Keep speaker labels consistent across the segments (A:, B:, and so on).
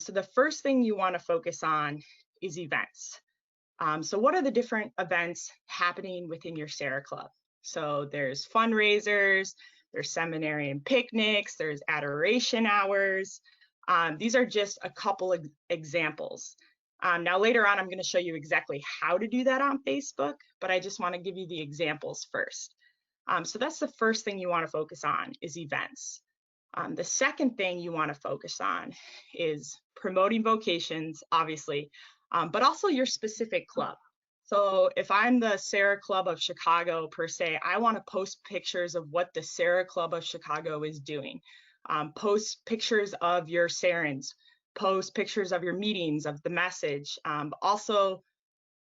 A: So the first thing you want to focus on is events. So what are the different events happening within your Serra Club? So there's fundraisers, there's seminary and picnics, there's adoration hours. These are just a couple of examples. Now later on, I'm going to show you exactly how to do that on Facebook, but I just want to give you the examples first. So that's the first thing you want to focus on is events. The second thing you want to focus on is promoting vocations, obviously, but also your specific club. So if I'm the Serra Club of Chicago per se, I want to post pictures of what the Serra Club of Chicago is doing. Post pictures of your Serrans, post pictures of your meetings, of the message. Also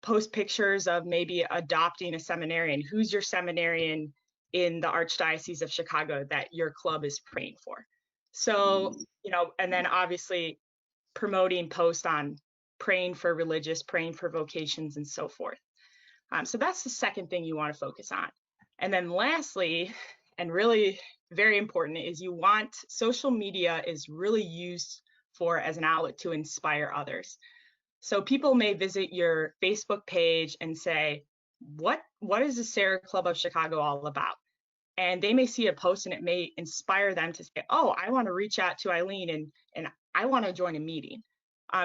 A: post pictures of maybe adopting a seminarian. Who's your seminarian in the Archdiocese of Chicago that your club is praying for? So, and then obviously promoting posts on praying for religious, praying for vocations, and so forth. So that's the second thing you want to focus on. And then lastly, and really very important, is social media is really used for as an outlet to inspire others. So people may visit your Facebook page and say, what is the Serra Club of Chicago all about? And they may see a post and it may inspire them to say, oh, I want to reach out to Eileen and I want to join a meeting.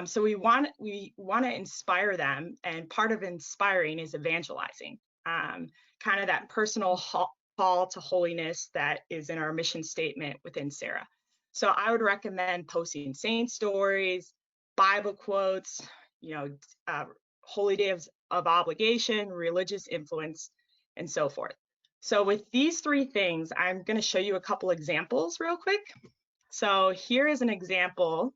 A: So we want to inspire them, and part of inspiring is evangelizing, kind of that personal call to holiness that is in our mission statement within Serra. So I would recommend posting saint stories, Bible quotes, holy days of obligation, religious influence, and so forth. So with these three things, I'm going to show you a couple examples real quick. So here is an example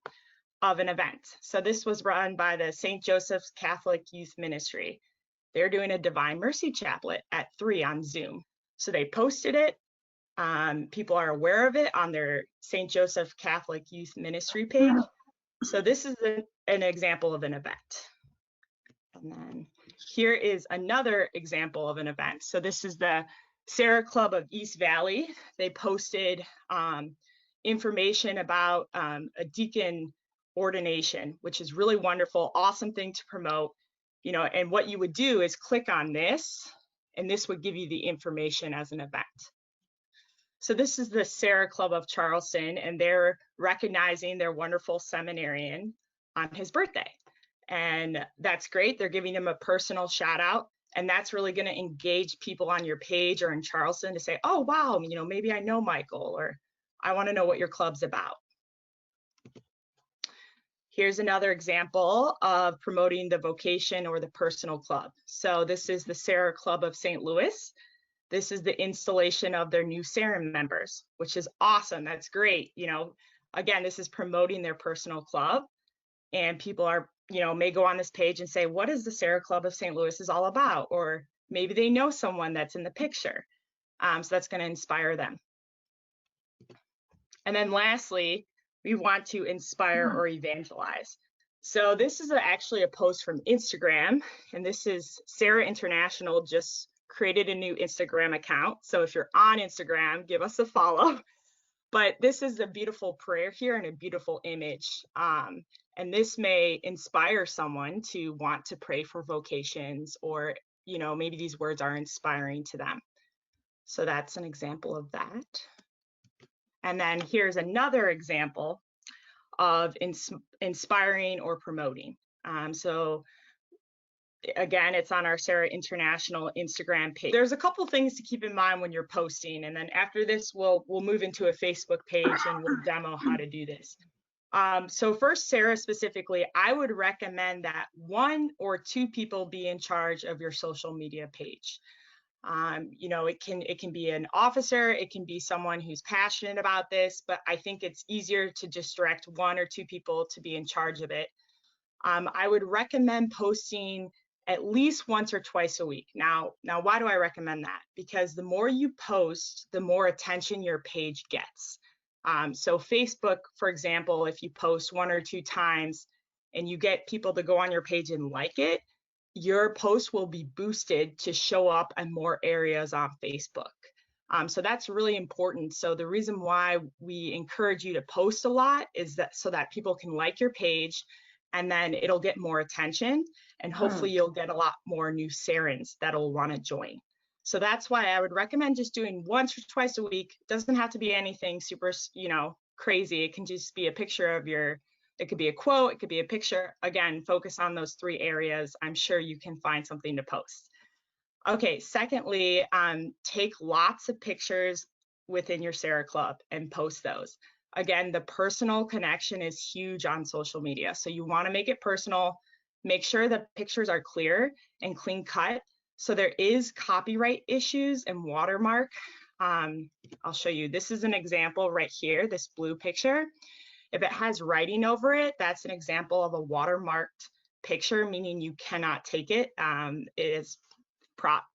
A: of an event. So this was run by the St. Joseph's Catholic Youth Ministry. They're doing a Divine Mercy Chaplet at 3 on Zoom. So they posted it. People are aware of it on their St. Joseph Catholic Youth Ministry page. So this is an example of an event. And then here is another example of an event. So this is the Serra Club of East Valley. They posted information about a deacon ordination, which is really wonderful, awesome thing to promote, and what you would do is click on this, and this would give you the information as an event. So this is the Serra Club of Charleston, and they're recognizing their wonderful seminarian on his birthday. And that's great. They're giving him a personal shout out, and that's really going to engage people on your page or in Charleston to say, oh, wow, maybe I know Michael, or I want to know what your club's about. Here's another example of promoting the vocation or the personal club. So this is the Serra Club of St. Louis. This is the installation of their new Serra members, which is awesome. That's great. Again, this is promoting their personal club, and people are, may go on this page and say, what is the Serra Club of St. Louis is all about? Or maybe they know someone that's in the picture. So that's going to inspire them. And then lastly, we want to inspire or evangelize. So this is actually a post from Instagram, and this is Serra International just created a new Instagram account. So if you're on Instagram, give us a follow. But this is a beautiful prayer here and a beautiful image. And this may inspire someone to want to pray for vocations, or, maybe these words are inspiring to them. So that's an example of that. And then here's another example of inspiring or promoting. So again, it's on our Serra International Instagram page. There's a couple things to keep in mind when you're posting, and then after this, we'll move into a Facebook page and we'll demo how to do this. So for Serra specifically, I would recommend that 1 or 2 people be in charge of your social media page. It can be an officer, it can be someone who's passionate about this, but I think it's easier to just direct 1 or 2 people to be in charge of it. I would recommend posting at least once or twice a week. Now, why do I recommend that? Because the more you post, the more attention your page gets. So Facebook, for example, if you post 1 or 2 times and you get people to go on your page and like it, your post will be boosted to show up in more areas on Facebook. So that's really important. So the reason why we encourage you to post a lot is that so that people can like your page, and then it'll get more attention, and hopefully you'll get a lot more new Serrans that'll want to join. So that's why I would recommend just doing once or twice a week. It doesn't have to be anything super, crazy. It can just be a picture of it could be a quote, it could be a picture. Again, focus on those 3 areas. I'm sure you can find something to post. Okay, secondly, take lots of pictures within your Serra Club and post those. Again, the personal connection is huge on social media. So you want to make it personal, make sure the pictures are clear and clean cut. So there is copyright issues and watermark. I'll show you. This is an example right here, this blue picture. If it has writing over it, that's an example of a watermarked picture, meaning you cannot take it. It is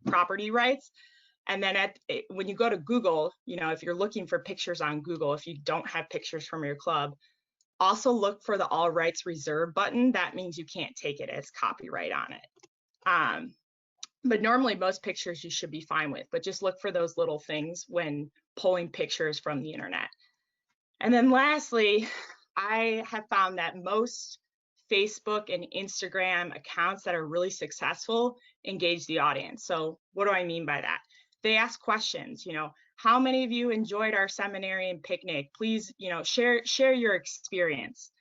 A: property rights. And then when you go to Google, if you're looking for pictures on Google, if you don't have pictures from your club, also look for the all rights reserved button. That means you can't take it as copyright on it. But normally most pictures you should be fine with, but just look for those little things when pulling pictures from the internet. And then lastly, I have found that most Facebook and Instagram accounts that are really successful engage the audience. So what do I mean by that? They ask questions, how many of you enjoyed our seminary and picnic? Please, share your experience,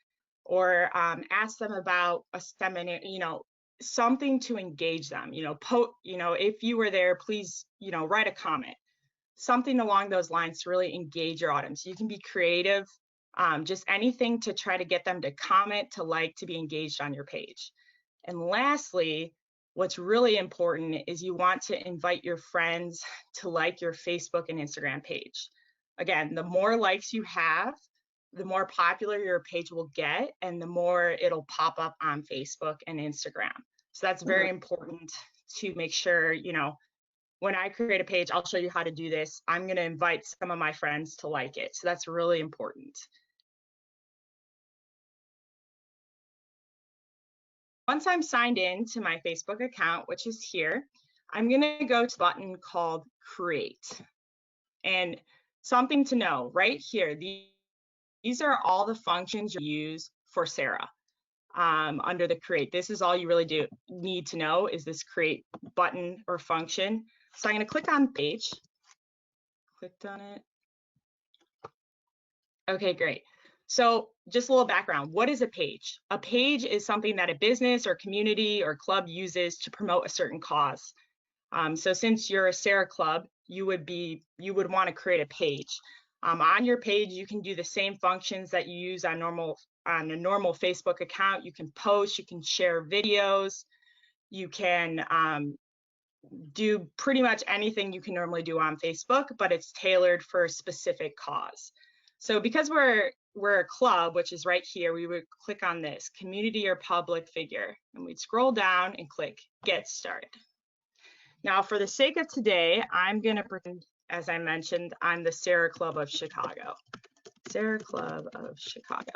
A: or ask them about a seminary, something to engage them, if you were there, please, write a comment, something along those lines to really engage your audience. You can be creative. Just anything to try to get them to comment, to like, to be engaged on your page. And lastly, what's really important is you want to invite your friends to like your Facebook and Instagram page. Again, the more likes you have, the more popular your page will get, and the more it'll pop up on Facebook and Instagram. So that's very important to make sure, when I create a page, I'll show you how to do this. I'm going to invite some of my friends to like it. So that's really important. Once I'm signed in to my Facebook account, which is here, I'm going to go to the button called Create. And something to know right here, these are all the functions you use for Serra under the Create. This is all you really need to know is this Create button or function. So I'm going to click on Page. Clicked on it. Okay, great. So just a little background. What is a page? A page is something that a business or community or club uses to promote a certain cause. So since you're a Serra club, you would want to create a page. On your page, you can do the same functions that you use on a normal Facebook account. You can post, you can share videos, you can do pretty much anything you can normally do on Facebook, but it's tailored for a specific cause. So because we're a club, which is right here, we would click on this, community or public figure, and we'd scroll down and click Get Started. Now, for the sake of today, I'm going to pretend, as I mentioned, I'm the Serra Club of Chicago. Serra Club of Chicago.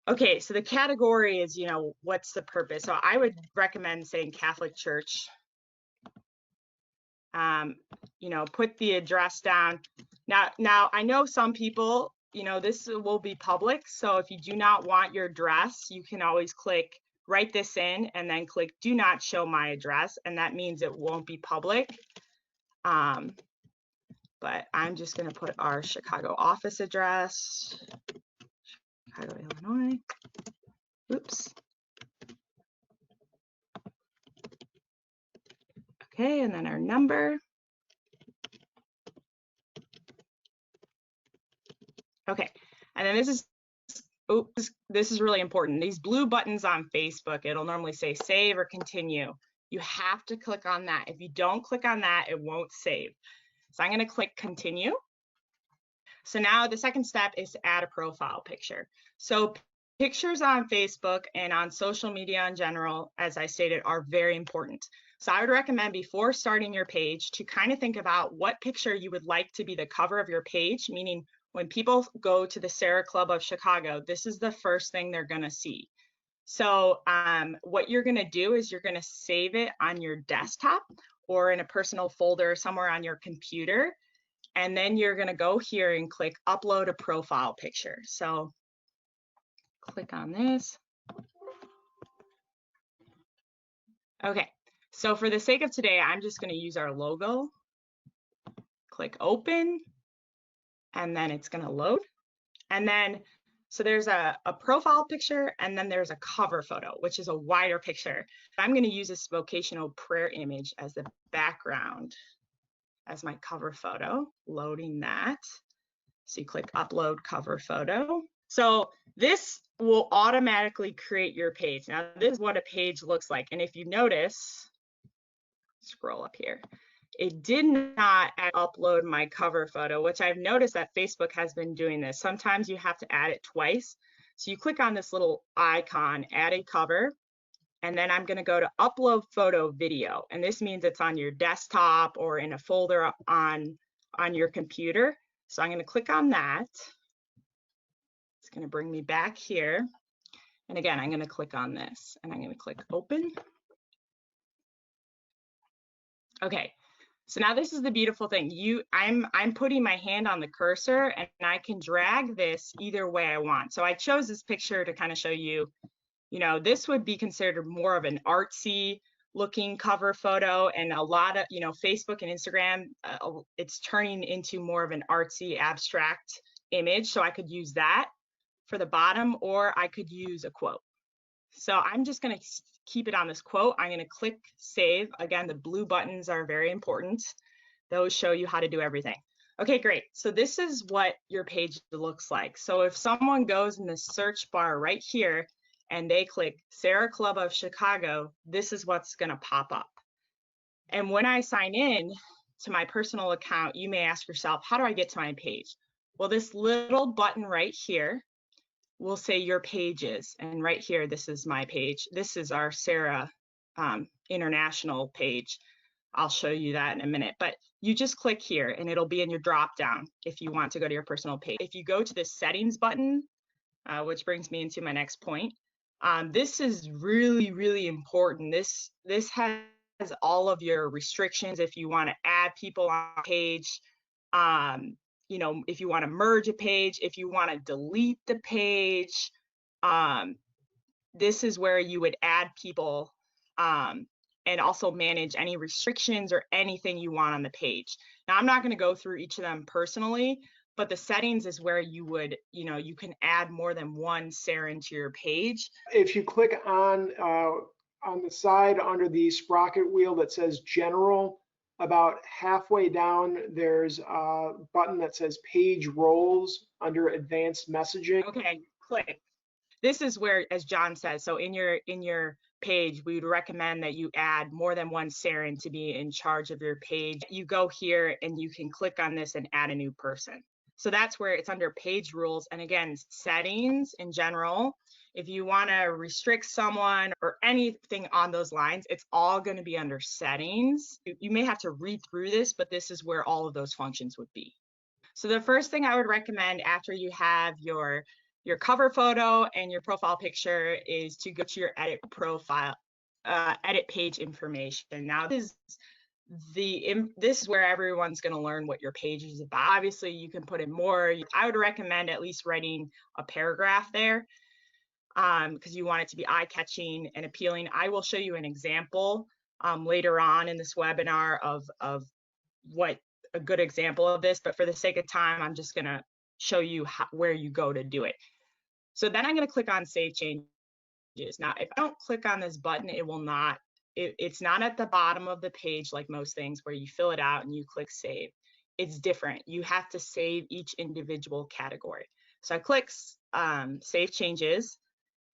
A: Okay, so the category is, what's the purpose? So I would recommend saying Catholic Church. Put the address down. Now I know some people, this will be public. So if you do not want your address, you can always write this in and then click do not show my address. And that means it won't be public. But I'm just going to put our Chicago office address, Chicago, Illinois. Oops. Okay, and then our number. Okay, and then this is really important. These blue buttons on Facebook, it'll normally say save or continue. You have to click on that. If you don't click on that, it won't save. So I'm going to click continue. So now the second step is to add a profile picture. So pictures on Facebook and on social media in general, as I stated, are very important. So I would recommend before starting your page to kind of think about what picture you would like to be the cover of your page, meaning when people go to the Serra Club of Chicago, this is the first thing they're going to see. So what you're going to do is you're going to save it on your desktop or in a personal folder somewhere on your computer. And then you're going to go here and click upload a profile picture. So click on this. Okay, so for the sake of today, I'm just going to use our logo. Click open, and then it's going to load. And then, so there's a profile picture, and then there's a cover photo, which is a wider picture. I'm going to use this vocational prayer image as the background as my cover photo, loading that. So you click upload cover photo. So this will automatically create your page. Now this is what a page looks like. And if you notice, scroll up here, it did not upload my cover photo, which I've noticed that Facebook has been doing this. Sometimes you have to add it twice. So you click on this little icon, add a cover, and then I'm going to go to upload photo video. And this means it's on your desktop or in a folder on your computer. So I'm going to click on that. It's going to bring me back here. And again, I'm going to click on this and I'm going to click open. Okay. So now this is the beautiful thing. I'm putting my hand on the cursor and I can drag this either way I want. So I chose this picture to kind of show you, this would be considered more of an artsy looking cover photo, and a lot of, Facebook and Instagram, it's turning into more of an artsy abstract image. So I could use that for the bottom, or I could use a quote. So I'm just going to keep it on this quote. I'm going to click save. Again, the blue buttons are very important. Those show you how to do everything. Okay, great. So this is what your page looks like. So if someone goes in the search bar right here and they click Serra Club of Chicago, this is what's going to pop up. And when I sign in to my personal account, you may ask yourself, how do I get to my page? Well, this little button right here will say your pages, and right here, this is my page. This is our Serra international page. I'll show you that in a minute, but you just click here and it'll be in your drop down if you want to go to your personal page. If you go to the settings button, which brings me into my next point, this is really, really important. This has all of your restrictions if you want to add people on a page, if you want to merge a page, if you want to delete the page, this is where you would add people and also manage any restrictions or anything you want on the page. Now, I'm not going to go through each of them personally, but the settings is where you would, you can add more than one Serra into your page.
B: If you click on the side under the sprocket wheel that says General, about halfway down, there's a button that says Page Roles under Advanced Messaging.
A: Okay, click. This is where, as John says, so in your page, we would recommend that you add more than one Serra to be in charge of your page. You go here and you can click on this and add a new person. So that's where it's under page rules. And again, settings in general, if you want to restrict someone or anything on those lines, it's all going to be under settings. You may have to read through this, but this is where all of those functions would be. So the first thing I would recommend after you have your cover photo and your profile picture is to go to your edit profile, edit page information. Now this is where everyone's going to learn what your page is about. Obviously, you can put in more. I would recommend at least writing a paragraph there because you want it to be eye-catching and appealing. I will show you an example later on in this webinar of what a good example of this, but for the sake of time, I'm just going to show you where you go to do it. So then I'm going to click on Save Changes. Now, if I don't click on this button, it will not, it's not at the bottom of the page like most things where you fill it out and you click Save. It's different. You have to save each individual category. So I click Save Changes,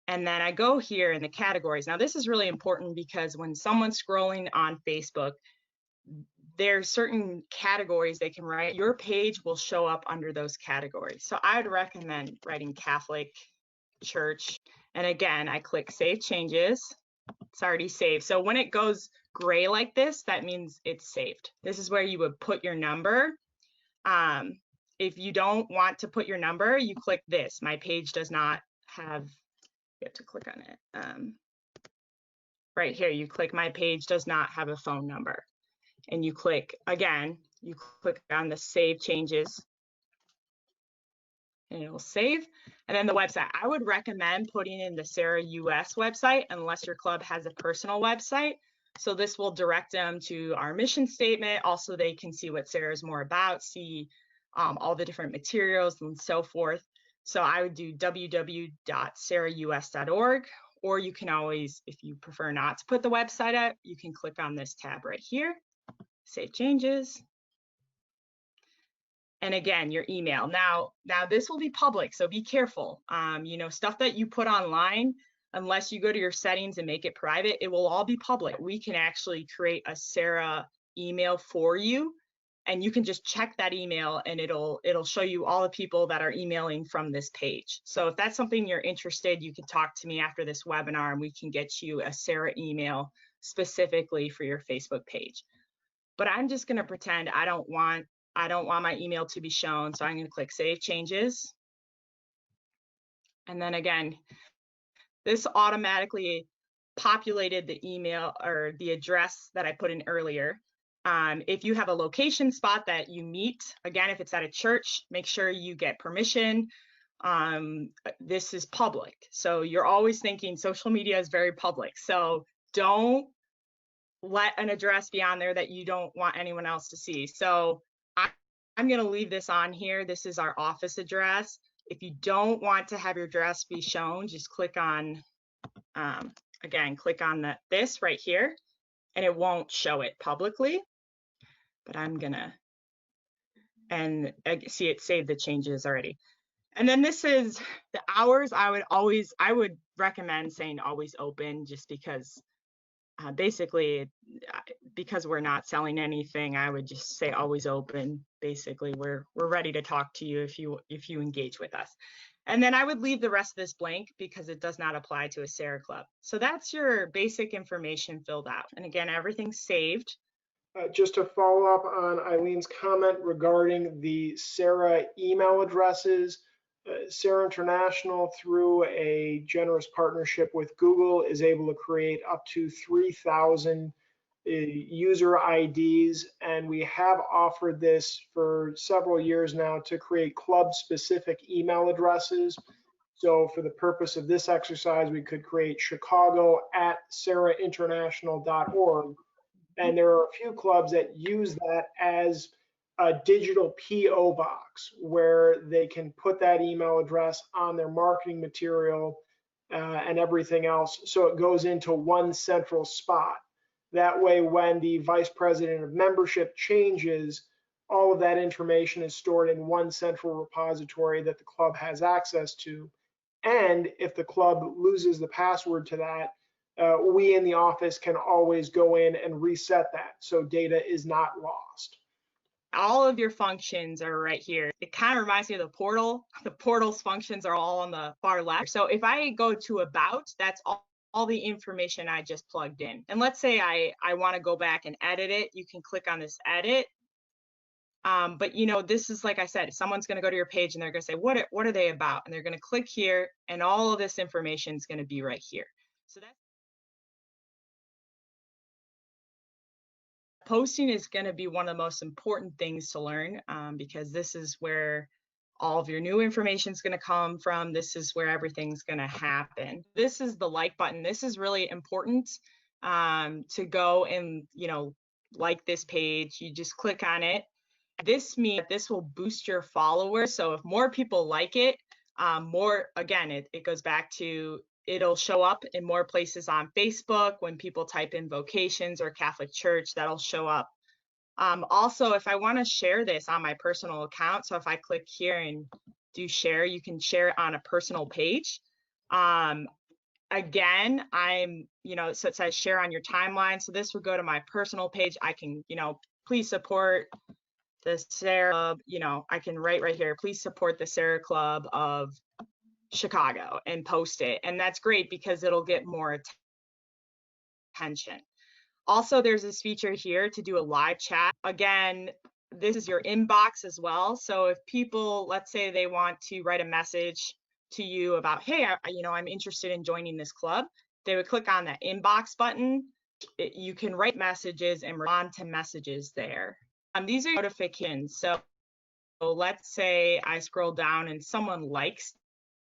A: and then I go here in the categories. Now, this is really important because when someone's scrolling on Facebook, there's certain categories they can write. Your page will show up under those categories. So I would recommend writing Catholic, church. And again, I click Save Changes. It's already saved. So when it goes gray like this, that means it's saved. This is where you would put your number. If you don't want to put your number, you click this. My page does not have, you have to click on it. Right here, you click my page does not have a phone number. And you click again, You click on the Save Changes, and it will save. And then the website, I would recommend putting in the Serra US website unless your club has a personal website. So this will direct them to our mission statement. Also, they can see what Serra is more about, see all the different materials and so forth. So I would do www.serraus.org, or you can always, if you prefer not to put the website up, you can click on this tab right here, Save Changes. And again, your email. Now this will be public, so be careful. You know, stuff that you put online, unless you go to your settings and make it private, it will all be public. We can actually create a Serra email for you, and you can just check that email and it'll show you all the people that are emailing from this page. So if that's something you're interested, you can talk to me after this webinar and we can get you a Serra email specifically for your Facebook page. But I'm just going to pretend I don't want my email to be shown. So I'm going to click Save Changes. And then again, this automatically populated the email or the address that I put in earlier. If you have a location spot that you meet, again, if it's at a church, make sure you get permission. This is public. So you're always thinking social media is very public. So don't let an address be on there that you don't want anyone else to see. So I'm going to leave this on here. This is our office address. If you don't want to have your address be shown, just click on, again, click on this right here, and it won't show it publicly. But I'm going to, and see it saved the changes already. And then this is the hours. I would recommend saying always open, just because basically, because we're not selling anything, I would just say always open. Basically, we're ready to talk to you if you engage with us. And then I would leave the rest of this blank because it does not apply to a Serra club. So that's your basic information filled out. And again, everything's saved.
B: Just to follow up on Eileen's comment regarding the Serra email addresses, Serra International, through a generous partnership with Google, is able to create up to 3,000 user IDs, and we have offered this for several years now to create club-specific email addresses. So for the purpose of this exercise, we could create chicago@serrainternational.org. And there are a few clubs that use that as a digital PO box where they can put that email address on their marketing material and everything else. So it goes into one central spot. That way, when the vice president of membership changes, all of that information is stored in one central repository that the club has access to. And if the club loses the password to that, we in the office can always go in and reset that so data is not lost.
A: All of your functions are right here. It kind of reminds me of the portal. The portal's functions are all on the far left. So if I go to About, that's all the information I just plugged in. And let's say I want to go back and edit it. You can click on this Edit. But you know, this is, like I said, someone's going to go to your page and they're going to say, what are they about? And they're going to click here, and all of this information is going to be right here. So that's posting is going to be one of the most important things to learn, because this is where all of your new information is going to come from. This is where everything's going to happen. This is the like button. This is really important to go and, you know, like this page. You just click on it. This means this will boost your followers. So if more people like it, again, it goes back to, it'll show up in more places on Facebook. When people type in vocations or Catholic Church, that'll show up. Also, if I want to share this on my personal account, so if I click here and do share, you can share it on a personal page. Again, so it says share on your timeline. So this would go to my personal page. I can, please support the Serra Club. I can write right here, please support the Serra Club of Chicago, and post it. And that's great because it'll get more attention. Also, there's this feature here to do a live chat. Again, this is your inbox as well. So if people, let's say they want to write a message to you about, hey, I'm interested in joining this club, they would click on that inbox button. You can write messages and respond to messages there. These are notifications. So let's say I scroll down and someone likes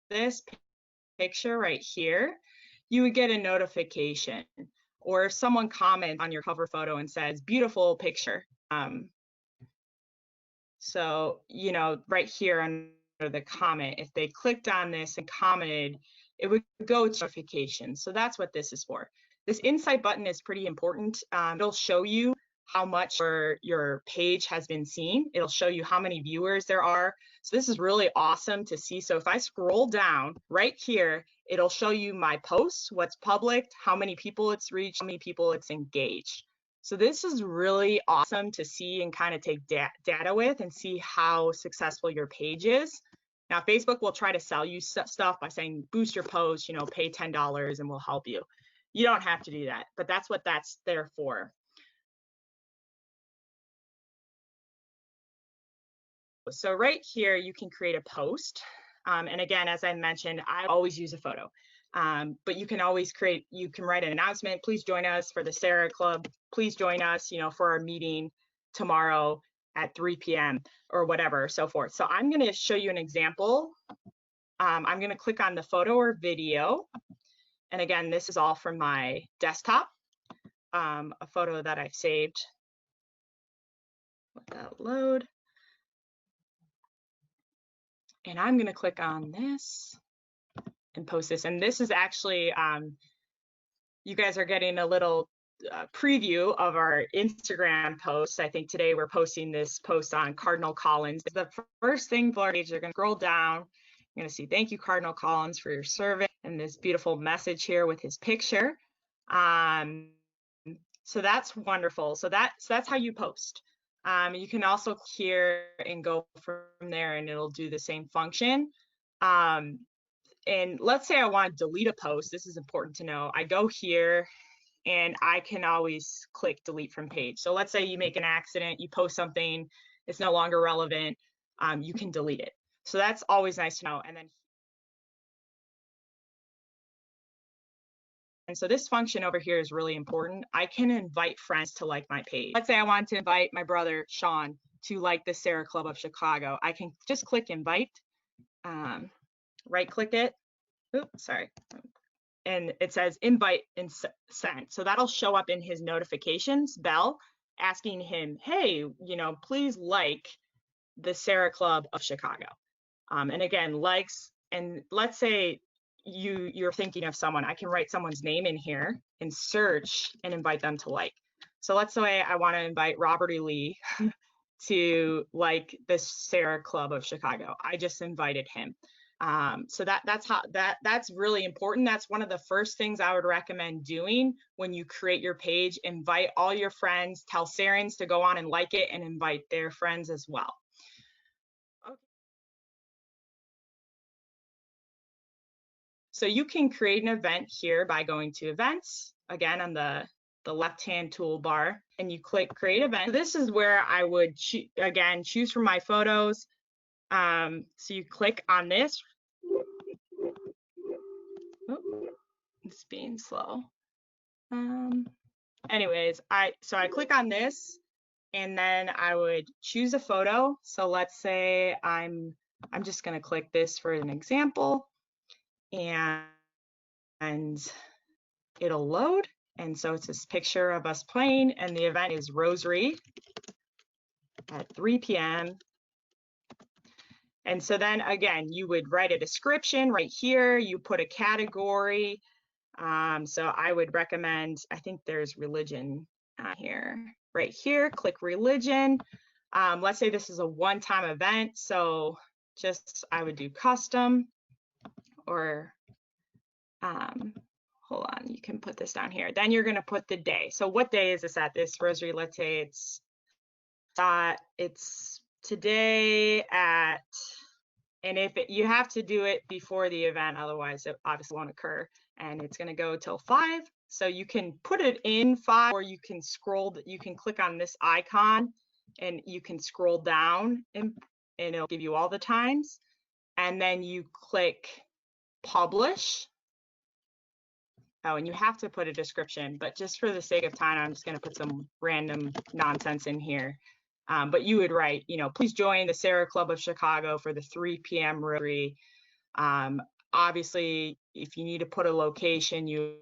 A: this picture right here, you would get a notification. Or if someone comments on your cover photo and says, beautiful picture. So, you know, right here under the comment, if they clicked on this and commented, it would go to notifications. So that's what this is for. This insight button is pretty important. It'll show you how much your page has been seen. It'll show you how many viewers there are. So this is really awesome to see. So if I scroll down right here, it'll show you my posts, what's public, how many people it's reached, how many people it's engaged. So this is really awesome to see and kind of take data with and see how successful your page is. Now, Facebook will try to sell you stuff by saying, boost your post, you know, pay $10 and we'll help you. You don't have to do that, but that's what that's there for. So right here, you can create a post. And again, as I mentioned, I always use a photo. But you can always you can write an announcement, please join us for the Serra Club. Please join us, you know, for our meeting tomorrow at 3 p.m. or whatever, so forth. So I'm going to show you an example. I'm going to click on the photo or video. And again, this is all from my desktop, a photo that I've saved. Let that load. And I'm going to click on this and post this. And this is actually, you guys are getting a little preview of our Instagram posts. I think today we're posting this post on Cardinal Collins. The first thing for page, they're going to scroll down. You're going to see, thank you, Cardinal Collins, for your service, and this beautiful message here with his picture. So that's wonderful. So that's how you post. You can also click here and go from there, and it'll do the same function. And let's say I want to delete a post. This is important to know. I go here and I can always click delete from page. So let's say you make an accident, you post something, it's no longer relevant, you can delete it. So that's always nice to know. And so this function over here is really important. I can invite friends to like my page. Let's say I want to invite my brother, Sean, to like the Serra Club of Chicago. I can just click invite, right click it. Oops, sorry. And it says invite and send. So that'll show up in his notifications bell asking him, hey, you know, please like the Serra Club of Chicago. And again, likes, and let's say you're thinking of someone, I can write someone's name in here and search and invite them to like. So let's say I want to invite Robert E. Lee to like the Serra Club of Chicago. I just invited him. So that's really important. That's one of the first things I would recommend doing when you create your page. Invite all your friends, tell Serrans to go on and like it, and invite their friends as well. Okay. So you can create an event here by going to events, again on the left-hand toolbar, and you click create event. This is where I would again choose from my photos. So you click on this. Oh, it's being slow. Anyways, I click on this, and then I would choose a photo. So let's say I'm just going to click this for an example, and it'll load. And so it's this picture of us playing, and the event is Rosary at 3 p.m. And so then again, you would write a description right here. You put a category. So I would recommend, I think there's religion here, right here, click religion. Let's say this is a one-time event. So just, I would do custom, or hold on, you can put this down here. Then you're going to put the day. So what day is this at, this rosary? Let's say it's today at, and if you have to do it before the event, otherwise it obviously won't occur. And it's going to go till 5. So you can put it in 5, or you can scroll, you can click on this icon and you can scroll down, and it'll give you all the times. And then you click publish. Oh, and you have to put a description, but just for the sake of time, I'm just going to put some random nonsense in here. But you would write, please join the Serra Club of Chicago for the 3 p.m. Rotary. Obviously, if you need to put a location, you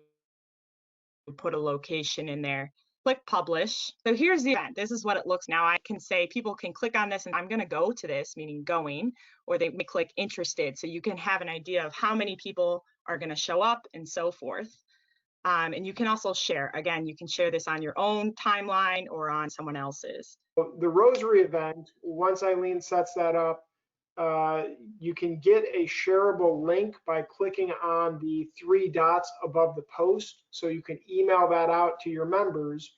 A: put a location in there. Click publish. So here's the event. This is what it looks now. I can say people can click on this and I'm going to go to this, meaning going, or they may click interested. So you can have an idea of how many people are going to show up and so forth. And you can also share. Again, you can share this on your own timeline or on someone else's.
B: The Rosary event, once Eileen sets that up, you can get a shareable link by clicking on the 3 dots above the post. So you can email that out to your members,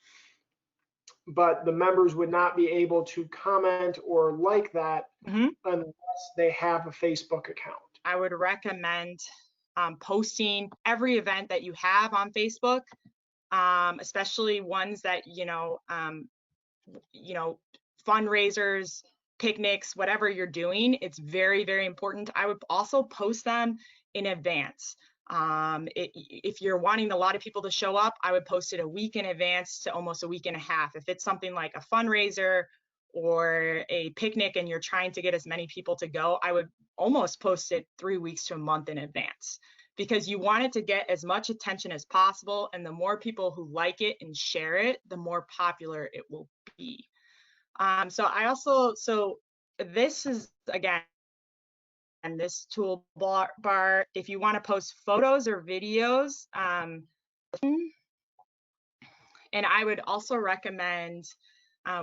B: but the members would not be able to comment or like that unless they have a Facebook account.
A: I would recommend posting every event that you have on Facebook, especially ones that, fundraisers, picnics, whatever you're doing. It's very, very important. I would also post them in advance. If you're wanting a lot of people to show up, I would post it a week in advance to almost a week and a half. If it's something like a fundraiser or a picnic and you're trying to get as many people to go, I would almost post it 3 weeks to a month in advance, because you want it to get as much attention as possible. And the more people who like it and share it, the more popular it will be. So this is, again, and this toolbar, if you want to post photos or videos, and I would also recommend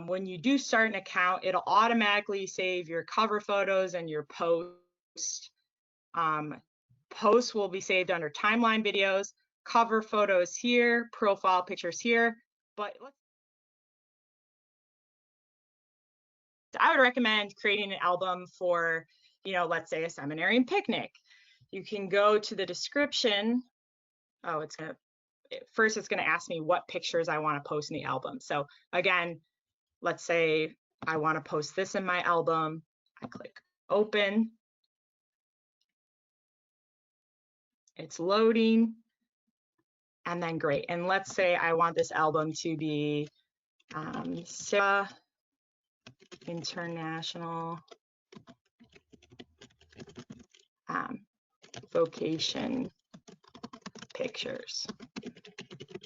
A: when you do start an account, it'll automatically save your cover photos and your post. Posts will be saved under timeline videos, cover photos here, profile pictures here. But I would recommend creating an album for, let's say a seminary and picnic. You can go to the description. Oh, first it's gonna ask me what pictures I want to post in the album. So again, let's say I want to post this in my album. I click open. It's loading. And then great. And let's say I want this album to be Serra International Vocation Pictures.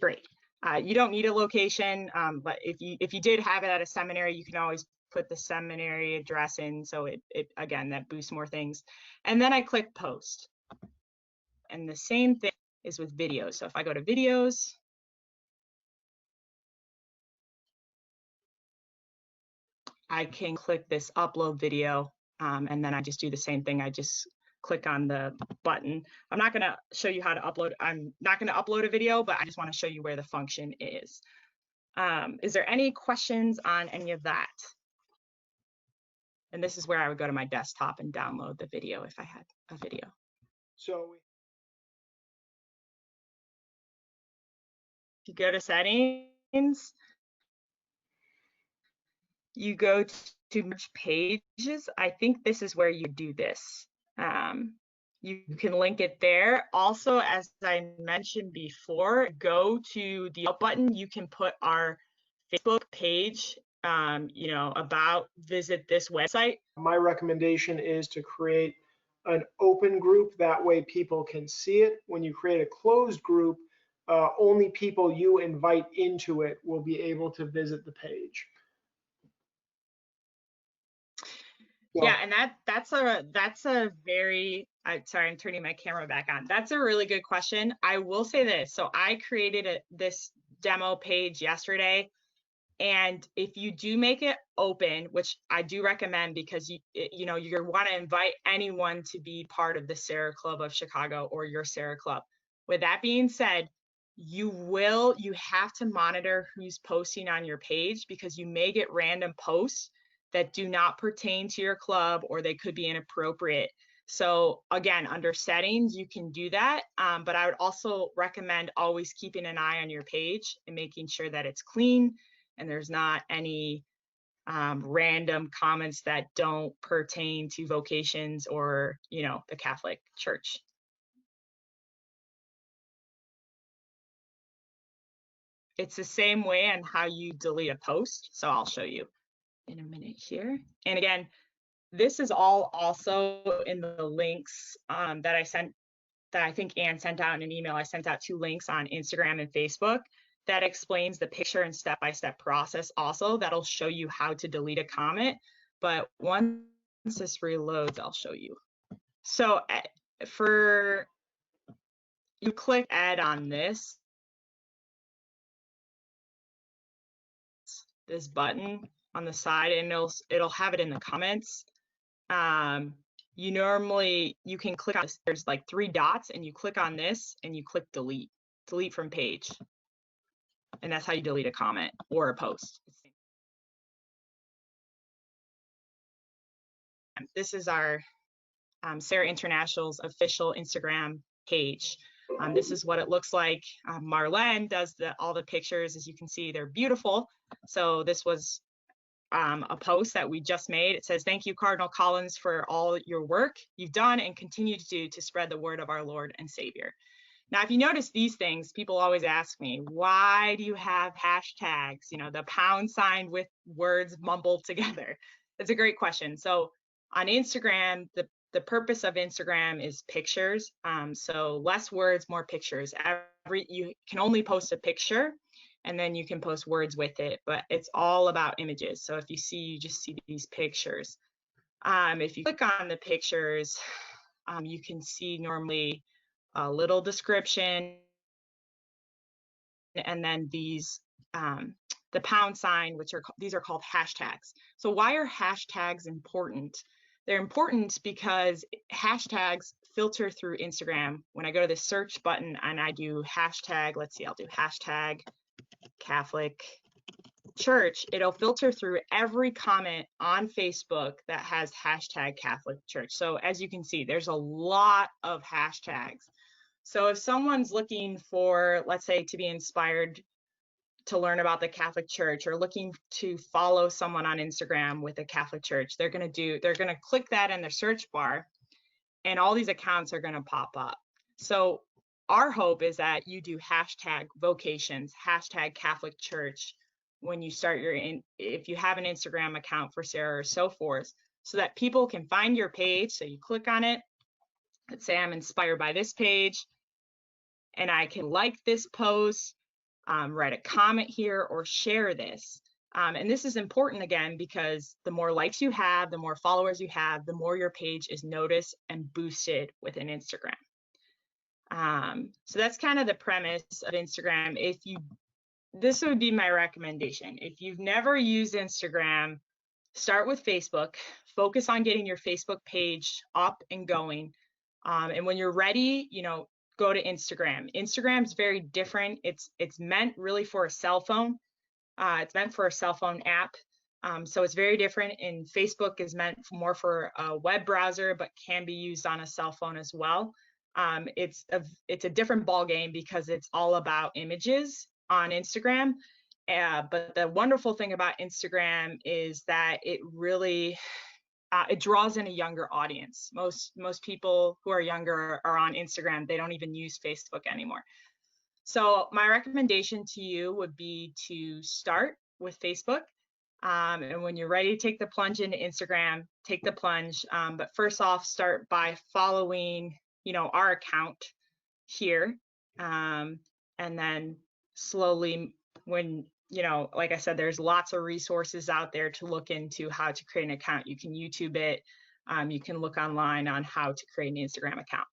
A: Great. You don't need a location, but if you did have it at a seminary, you can always put the seminary address in. So it again, that boosts more things. And then I click post. And the same thing is with videos. So if I go to videos, I can click this upload video, and then I just do the same thing. I just click on the button. I'm not going to show you how to upload. I'm not going to upload a video, but I just want to show you where the function is. Is there any questions on any of that? And this is where I would go to my desktop and download the video if I had a video.
B: So
A: you go to settings, you go to merge pages. I think this is where you do this. You can link it there. Also, as I mentioned before, go to the up button. You can put our Facebook page, about visit this website.
B: My recommendation is to create an open group. That way people can see it. When you create a closed group, only people you invite into it will be able to visit the page.
A: Yeah, and that's a very, sorry, I'm turning my camera back on. That's a really good question. I will say this. So I created this demo page yesterday, and if you do make it open, which I do recommend, because you want to invite anyone to be part of the Serra Club of Chicago or your Serra Club. With that being said, you have to monitor who's posting on your page, because you may get random posts that do not pertain to your club, or they could be inappropriate. So again, under settings, you can do that. But I would also recommend always keeping an eye on your page and making sure that it's clean and there's not any random comments that don't pertain to vocations or, the Catholic Church. It's the same way on how you delete a post. So I'll show you. in a minute here. And again, this is all also in the links that I sent, that I think Anne sent out in an email. I sent out 2 links on Instagram and Facebook that explains the picture and step-by-step process also. That'll show you how to delete a comment. But once this reloads, I'll show you. So for, you click add on this button on the side, and it'll have it in the comments. You can click on this. There's like 3 dots, and you click on this and you click delete from page, and that's how you delete a comment or a post. This is our Serra International's official Instagram page. This is what it looks like. Marlene does all the pictures. As you can see, they're beautiful. So this was a post that we just made. It says, "Thank you, Cardinal Collins, for all your work you've done and continue to do to spread the word of our Lord and Savior." Now, if you notice these things, people always ask me, why do you have hashtags, the # with words mumbled together? That's a great question. So on Instagram, the purpose of Instagram is pictures. So less words, more pictures. You can only post a picture, and then you can post words with it, but it's all about images. So if you just see these pictures. If you click on the pictures, you can see normally a little description, and then these, the #, these are called hashtags. So why are hashtags important? They're important because hashtags filter through Instagram. When I go to the search button and I do hashtag, let's see, I'll do hashtag Catholic Church, it'll filter through every comment on Facebook that has hashtag Catholic Church. So as you can see, there's a lot of hashtags. So if someone's looking for, let's say, to be inspired to learn about the Catholic Church, or looking to follow someone on Instagram with a Catholic Church, they're going to click that in their search bar, and all these accounts are going to pop up. So our hope is that you do hashtag vocations, hashtag Catholic Church when you start if you have an Instagram account for Serra or so forth, so that people can find your page. So you click on it. Let's say I'm inspired by this page, and I can like this post, write a comment here, or share this. And this is important, again, because the more likes you have, the more followers you have, the more your page is noticed and boosted within Instagram. So that's kind of the premise of Instagram. This would be my recommendation. If you've never used Instagram, start with Facebook. Focus on getting your Facebook page up and going. And when you're ready, go to Instagram. Instagram's very different. It's meant really for a cell phone. It's meant for a cell phone app. So it's very different. And Facebook is meant more for a web browser, but can be used on a cell phone as well. It's a different ball game because it's all about images on Instagram. But the wonderful thing about Instagram is that it really it draws in a younger audience. Most people who are younger are on Instagram. They don't even use Facebook anymore. So my recommendation to you would be to start with Facebook. And when you're ready to take the plunge into Instagram, take the plunge. But first off, start by following, our account here. And then slowly, when, like I said, there's lots of resources out there to look into how to create an account. You can YouTube it. You can look online on how to create an Instagram account.